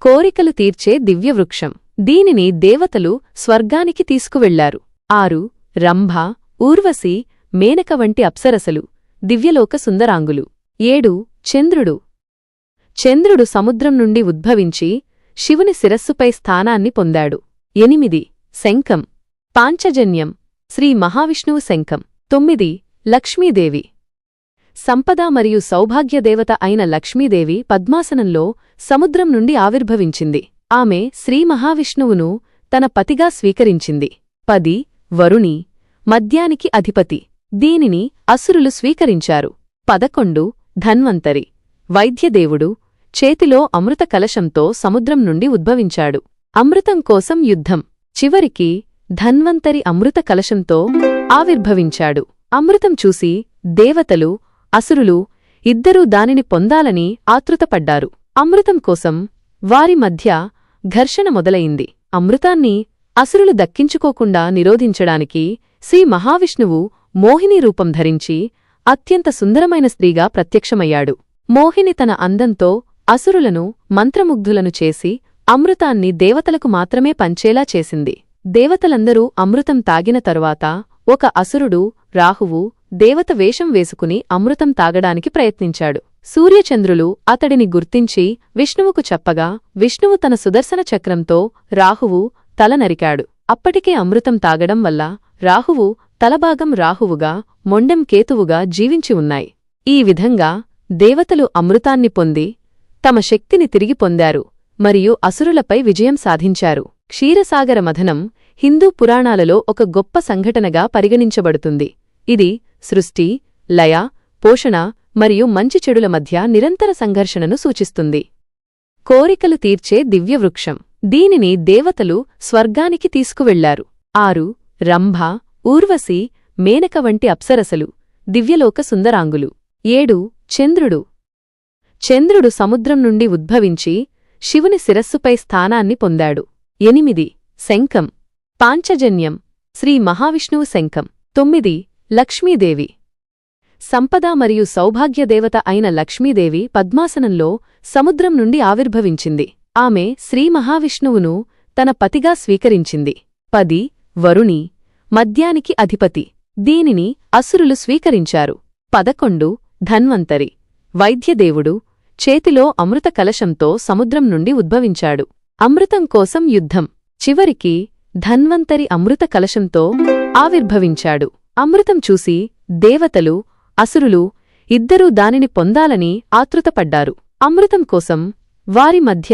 కోరికలు తీర్చే దివ్యవృక్షం. దీనిని దేవతలు స్వర్గానికి తీసుకువెళ్లారు. 6 రంభ, ఊర్వశి, మేనక వంటి అప్సరసలు, దివ్యలోక సుందరాంగులు. 7 చంద్రుడు. చంద్రుడు సముద్రం నుండి ఉద్భవించి శివుని శిరస్సుపై స్థానాన్ని పొందాడు. 8 శంఖం, పాంచజన్యం, శ్రీ మహావిష్ణువు శంఖం. 9 లక్ష్మీదేవి. సంపద మరియు సౌభాగ్యదేవత అయిన లక్ష్మీదేవి పద్మాసనంలో సముద్రం నుండి ఆవిర్భవించింది. ఆమె శ్రీ మహావిష్ణువును తన పతిగా స్వీకరించింది. 10 వరుణి, మద్యానికి అధిపతి. దీనిని అసురులు స్వీకరించారు. 11 ధన్వంతరి, వైద్యదేవుడు, చేతిలో అమృత కలశంతో సముద్రం నుండి ఉద్భవించాడు. అమృతం కోసం యుద్ధం. చివరికి ధన్వంతరి అమృత కలశంతో ఆవిర్భవించాడు. అమృతం చూసి దేవతలు, అసురులు ఇద్దరూ దానిని పొందాలని ఆతృతపడ్డారు. అమృతం కోసం వారి మధ్య ఘర్షణ మొదలయింది. అమృతాన్ని అసురులు దక్కించుకోకుండా నిరోధించడానికి శ్రీ మహావిష్ణువు మోహిని రూపం ధరించి అత్యంత సుందరమైన స్త్రీగా ప్రత్యక్షమయ్యాడు. మోహిని తన అందంతో అసురులను మంత్రముగ్ధులను చేసి అమృతాన్ని దేవతలకు మాత్రమే పంచేలా చేసింది. దేవతలందరూ అమృతం తాగిన తరువాత ఒక అసురుడు, రాహువు, దేవత వేషం వేసుకుని అమృతం తాగడానికి ప్రయత్నించాడు. సూర్యచంద్రులు అతడిని గుర్తించి విష్ణువుకు చెప్పగా విష్ణువు తన సుదర్శన చక్రంతో రాహువు తల నరికాడు. అప్పటికే అమృతం తాగడం వల్ల రాహువు తలభాగం రాహువుగా, మొండెం కేతువుగా జీవించి ఉన్నాయి. ఈ విధంగా దేవతలు అమృతాన్ని పొంది తమ శక్తిని తిరిగి పొందారు మరియు అసురులపై విజయం సాధించారు. క్షీరసాగర మథనం హిందూ పురాణాలలో ఒక గొప్ప సంఘటనగా పరిగణించబడుతుంది. ఇది సృష్టి, లయ, పోషణ మరియు మంచి చెడుల మధ్య నిరంతర సంఘర్షణను సూచిస్తుంది. కోరికలు తీర్చే దివ్యవృక్షం. దీనిని దేవతలు స్వర్గానికి తీసుకువెళ్లారు. 6 రంభ, ఊర్వశి, మేనక వంటి అప్సరసలు, దివ్యలోక సుందరాంగులు. 7 చంద్రుడు. చంద్రుడు సముద్రం నుండి ఉద్భవించి శివుని శిరస్సుపై స్థానాన్ని పొందాడు. 8 శంఖం, పాంచజన్యం, శ్రీ మహావిష్ణువు శంఖం. 9 లక్ష్మీదేవి. సంపద మరియు సౌభాగ్యదేవత అయిన లక్ష్మీదేవి పద్మాసనంలో సముద్రం నుండి ఆవిర్భవించింది. ఆమె శ్రీ మహావిష్ణువును తన పతిగా స్వీకరించింది. 10 వరుణి, మద్యానికి అధిపతి. దీనిని అసురులు స్వీకరించారు. 11 ధన్వంతరి, వైద్యదేవుడు, చేతిలో అమృత కలశంతో సముద్రం నుండి ఉద్భవించాడు. అమృతం కోసం యుద్ధం. చివరికి ధన్వంతరి అమృత కలశంతో ఆవిర్భవించాడు. అమృతం చూసి దేవతలు, అసురులు ఇద్దరూ దానిని పొందాలని ఆతృతపడ్డారు. అమృతం కోసం వారి మధ్య